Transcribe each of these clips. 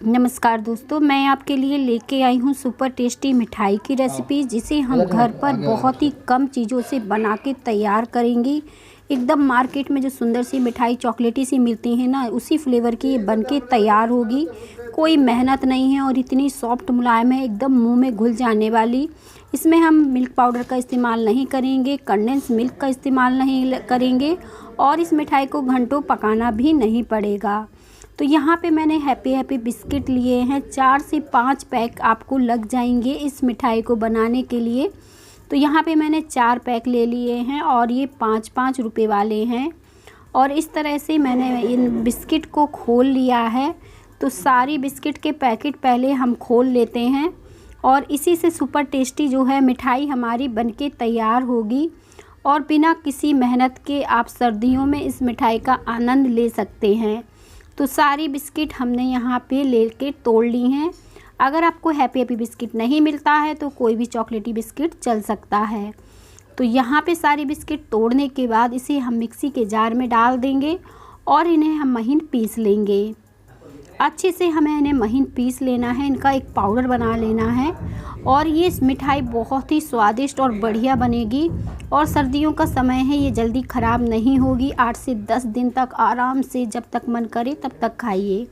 नमस्कार दोस्तों, मैं आपके लिए लेके आई हूँ सुपर टेस्टी मिठाई की रेसिपी, जिसे हम घर पर बहुत ही कम चीज़ों से बना के तैयार करेंगी। एकदम मार्केट में जो सुंदर सी मिठाई चॉकलेटी सी मिलती है ना, उसी फ्लेवर की ये बन के तैयार होगी। कोई मेहनत नहीं है और इतनी सॉफ्ट मुलायम है, एकदम मुंह में घुल जाने वाली। इसमें हम मिल्क पाउडर का इस्तेमाल नहीं करेंगे, कंडेंस मिल्क का इस्तेमाल नहीं करेंगे और इस मिठाई को घंटों पकाना भी नहीं पड़ेगा। तो यहाँ पे मैंने हैप्पी हैप्पी बिस्किट लिए हैं। 4 से 5 पैक आपको लग जाएंगे इस मिठाई को बनाने के लिए। तो यहाँ पे मैंने 4 पैक ले लिए हैं और ये 5-5 रुपए वाले हैं। और इस तरह से मैंने इन बिस्किट को खोल लिया है। तो सारी बिस्किट के पैकेट पहले हम खोल लेते हैं और इसी से सुपर टेस्टी जो है मिठाई हमारी बनके तैयार होगी। और बिना किसी मेहनत के आप सर्दियों में इस मिठाई का आनंद ले सकते हैं। तो सारी बिस्किट हमने यहाँ पे लेके तोड़ ली हैं। अगर आपको हैप्पी हैप्पी बिस्किट नहीं मिलता है तो कोई भी चॉकलेटी बिस्किट चल सकता है। तो यहाँ पे सारी बिस्किट तोड़ने के बाद इसे हम मिक्सी के जार में डाल देंगे और इन्हें हम महीन पीस लेंगे। अच्छे से हमें इन्हें महीन पीस लेना है, इनका एक पाउडर बना लेना है। और ये मिठाई बहुत ही स्वादिष्ट और बढ़िया बनेगी। और सर्दियों का समय है, ये जल्दी ख़राब नहीं होगी। 8 से 10 दिन तक आराम से जब तक मन करे तब तक खाइए।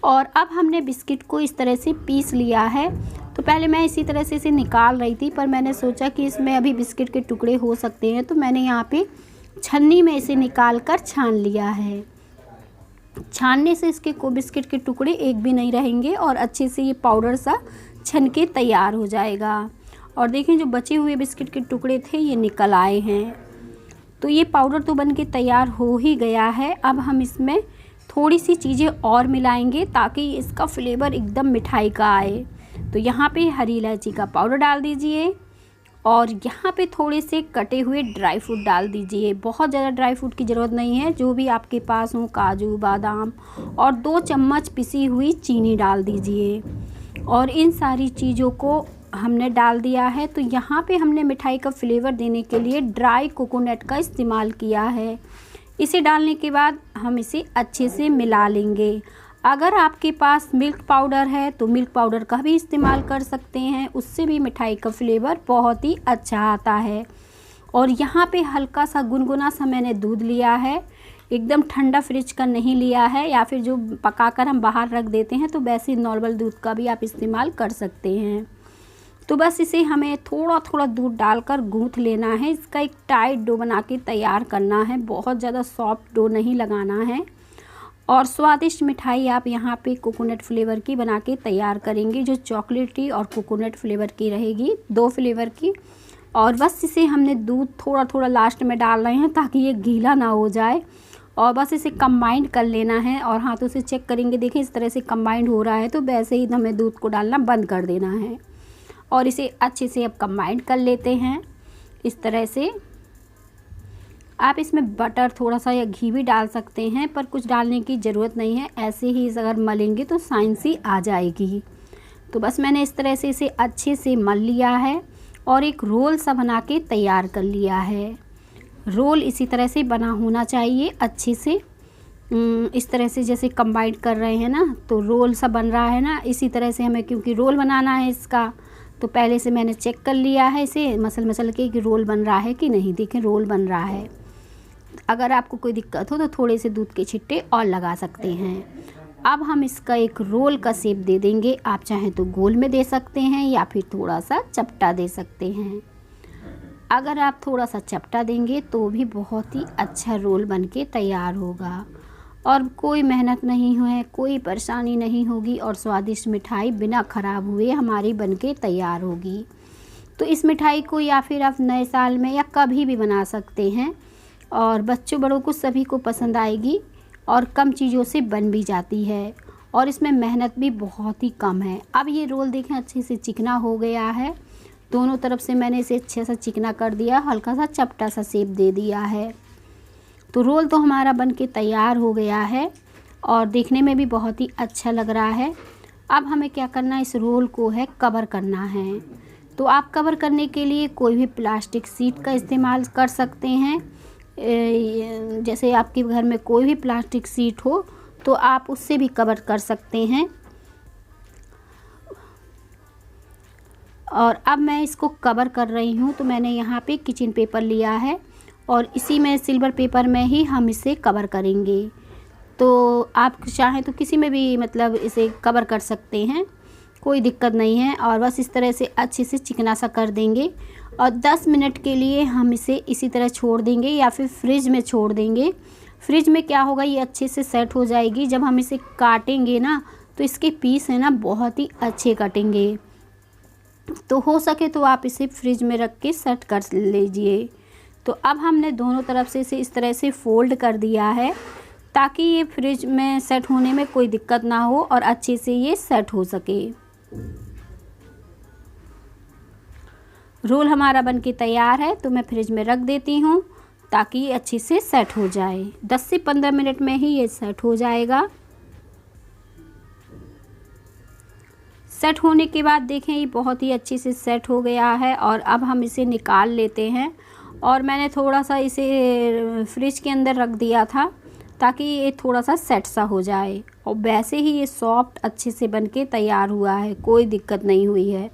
और अब हमने बिस्किट को इस तरह से पीस लिया है। तो पहले मैं इसी तरह से इसे निकाल रही थी, पर मैंने सोचा कि इसमें अभी बिस्किट के टुकड़े हो सकते हैं, तो मैंने यहाँ पे छन्नी में इसे निकाल कर छान लिया है। छानने से इसके बिस्किट के टुकड़े एक भी नहीं रहेंगे और अच्छे से ये पाउडर सा छन के तैयार हो जाएगा। और देखें, जो बचे हुए बिस्किट के टुकड़े थे ये निकल आए हैं। तो ये पाउडर तो बन के तैयार हो ही गया है। अब हम इसमें थोड़ी सी चीज़ें और मिलाएंगे ताकि इसका फ्लेवर एकदम मिठाई का आए। तो यहाँ पे हरी इलायची का पाउडर डाल दीजिए और यहाँ पे थोड़े से कटे हुए ड्राई फ्रूट डाल दीजिए। बहुत ज़्यादा ड्राई फ्रूट की ज़रूरत नहीं है, जो भी आपके पास हो, काजू बादाम। और 2 चम्मच पिसी हुई चीनी डाल दीजिए। और इन सारी चीज़ों को हमने डाल दिया है। तो यहाँ पे हमने मिठाई का फ्लेवर देने के लिए ड्राई कोकोनट का इस्तेमाल किया है। इसे डालने के बाद हम इसे अच्छे से मिला लेंगे। अगर आपके पास मिल्क पाउडर है तो मिल्क पाउडर का भी इस्तेमाल कर सकते हैं, उससे भी मिठाई का फ्लेवर बहुत ही अच्छा आता है। और यहाँ पे हल्का सा गुनगुना सा मैंने दूध लिया है, एकदम ठंडा फ्रिज का नहीं लिया है, या फिर जो पकाकर हम बाहर रख देते हैं तो वैसे नॉर्मल दूध का भी आप इस्तेमाल कर सकते हैं। तो बस इसे हमें थोड़ा थोड़ा दूध डालकर गूँथ लेना है। इसका एक टाइट डो बना के तैयार करना है, बहुत ज़्यादा सॉफ्ट डो नहीं लगाना है। और स्वादिष्ट मिठाई आप यहाँ पे कोकोनट फ्लेवर की बना के तैयार करेंगे, जो चॉकलेटी और कोकोनट फ्लेवर की रहेगी, 2 फ्लेवर की। और बस इसे हमने दूध थोड़ा थोड़ा लास्ट में डाल रहे हैं ताकि ये गीला ना हो जाए। और बस इसे कंबाइंड कर लेना है और हाथों से चेक करेंगे, देखें इस तरह से कंबाइंड हो रहा है, तो वैसे ही हमें दूध को डालना बंद कर देना है। और इसे अच्छे से अब कंबाइंड कर लेते हैं इस तरह से। आप इसमें बटर थोड़ा सा या घी भी डाल सकते हैं, पर कुछ डालने की ज़रूरत नहीं है, ऐसे ही अगर मलेंगे तो साइंस ही आ जाएगी। तो बस मैंने इस तरह से इसे अच्छे से मल लिया है और एक रोल सा बना के तैयार कर लिया है। रोल इसी तरह से बना होना चाहिए अच्छे से, इस तरह से जैसे कंबाइंड कर रहे हैं ना, तो रोल सा बन रहा है ना, इसी तरह से हमें क्योंकि रोल बनाना है इसका, तो पहले से मैंने चेक कर लिया है इसे मसल के कि रोल बन रहा है कि नहीं। देखें रोल बन रहा है। अगर आपको कोई दिक्कत हो तो थोड़े से दूध के छिट्टे और लगा सकते हैं। अब हम इसका एक रोल का शेप दे देंगे। आप चाहें तो गोल में दे सकते हैं या फिर थोड़ा सा चपटा दे सकते हैं। अगर आप थोड़ा सा चपटा देंगे तो भी बहुत ही अच्छा रोल बन के तैयार होगा और कोई मेहनत नहीं है, कोई परेशानी नहीं होगी और स्वादिष्ट मिठाई बिना ख़राब हुए हमारी बनके तैयार होगी। तो इस मिठाई को या फिर आप नए साल में या कभी भी बना सकते हैं और बच्चों बड़ों को सभी को पसंद आएगी और कम चीज़ों से बन भी जाती है और इसमें मेहनत भी बहुत ही कम है। अब ये रोल देखें अच्छे से चिकना हो गया है, दोनों तरफ से मैंने इसे अच्छे से चिकना कर दिया, हल्का सा चपटा सा शेप दे दिया है। तो रोल तो हमारा बन के तैयार हो गया है और देखने में भी बहुत ही अच्छा लग रहा है। अब हमें क्या करना है, इस रोल को है कवर करना है। तो आप कवर करने के लिए कोई भी प्लास्टिक शीट का इस्तेमाल कर सकते हैं। जैसे आपके घर में कोई भी प्लास्टिक शीट हो तो आप उससे भी कवर कर सकते हैं। और अब मैं इसको कवर कर रही हूँ। तो मैंने यहाँ पे किचन पेपर लिया है और इसी में सिल्वर पेपर में ही हम इसे कवर करेंगे। तो आप चाहें तो किसी में भी मतलब इसे कवर कर सकते हैं, कोई दिक्कत नहीं है। और बस इस तरह से अच्छे से चिकना सा कर देंगे और 10 मिनट के लिए हम इसे इसी तरह छोड़ देंगे या फिर फ्रिज में छोड़ देंगे। फ्रिज में क्या होगा, ये अच्छे से सेट हो जाएगी। जब हम इसे काटेंगे ना तो इसके पीस है ना बहुत ही अच्छे कटेंगे। तो हो सके तो आप इसे फ्रिज में रख के सेट कर लीजिए। तो अब हमने दोनों तरफ से इसे इस तरह से फोल्ड कर दिया है ताकि ये फ्रिज में सेट होने में कोई दिक्कत ना हो और अच्छे से ये सेट हो सके। रोल हमारा बनके तैयार है, तो मैं फ्रिज में रख देती हूँ ताकि ये अच्छे से सेट हो जाए। 10 से 15 मिनट में ही ये सेट हो जाएगा। सेट होने के बाद देखें ये बहुत ही अच्छे से सेट हो गया है और अब हम इसे निकाल लेते हैं। और मैंने थोड़ा सा इसे फ्रिज के अंदर रख दिया था ताकि ये थोड़ा सा सेट सा हो जाए। और वैसे ही ये सॉफ्ट अच्छे से बनके तैयार हुआ है, कोई दिक्कत नहीं हुई है।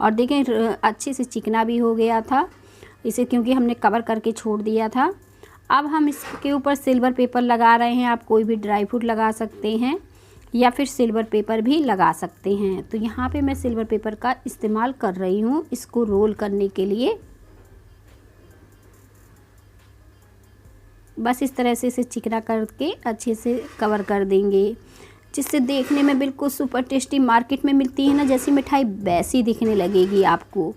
और देखें अच्छे से चिकना भी हो गया था इसे, क्योंकि हमने कवर करके छोड़ दिया था। अब हम इसके ऊपर सिल्वर पेपर लगा रहे हैं। आप कोई भी ड्राई फ्रूट लगा सकते हैं या फिर सिल्वर पेपर भी लगा सकते हैं। तो यहाँ पे मैं सिल्वर पेपर का इस्तेमाल कर रही हूँ इसको रोल करने के लिए। बस इस तरह से इसे चिकना करके अच्छे से कवर कर देंगे, जिससे देखने में बिल्कुल सुपर टेस्टी मार्केट में मिलती है ना जैसी मिठाई वैसी दिखने लगेगी आपको।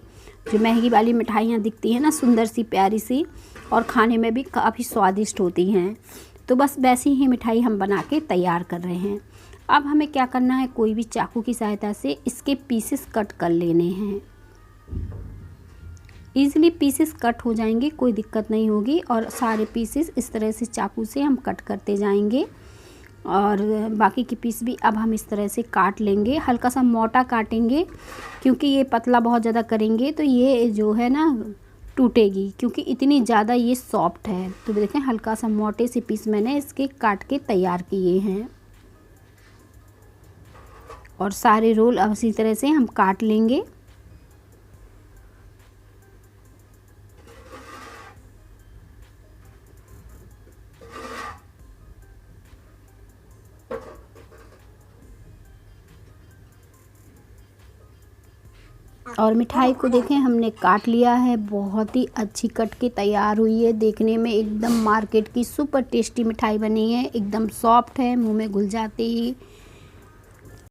जो महंगी वाली मिठाइयाँ दिखती हैं ना सुंदर सी प्यारी सी और खाने में भी काफ़ी स्वादिष्ट होती हैं, तो बस वैसी ही मिठाई हम बना के तैयार कर रहे हैं। अब हमें क्या करना है, कोई भी चाकू की सहायता से इसके पीसेस कट कर लेने हैं। ईज़िली पीसेस कट हो जाएंगे, कोई दिक्कत नहीं होगी। और सारे पीसेस इस तरह से चाकू से हम कट करते जाएंगे और बाकी के पीस भी अब हम इस तरह से काट लेंगे। हल्का सा मोटा काटेंगे क्योंकि ये पतला बहुत ज़्यादा करेंगे तो ये जो है ना टूटेगी, क्योंकि इतनी ज़्यादा ये सॉफ्ट है। तो देखें हल्का सा मोटे से पीस मैंने इसके काट के तैयार किए हैं और सारे रोल अब इसी तरह से हम काट लेंगे। और मिठाई को देखें हमने काट लिया है, बहुत ही अच्छी कट के तैयार हुई है। देखने में एकदम मार्केट की सुपर टेस्टी मिठाई बनी है, एकदम सॉफ्ट है, मुंह में घुल जाते ही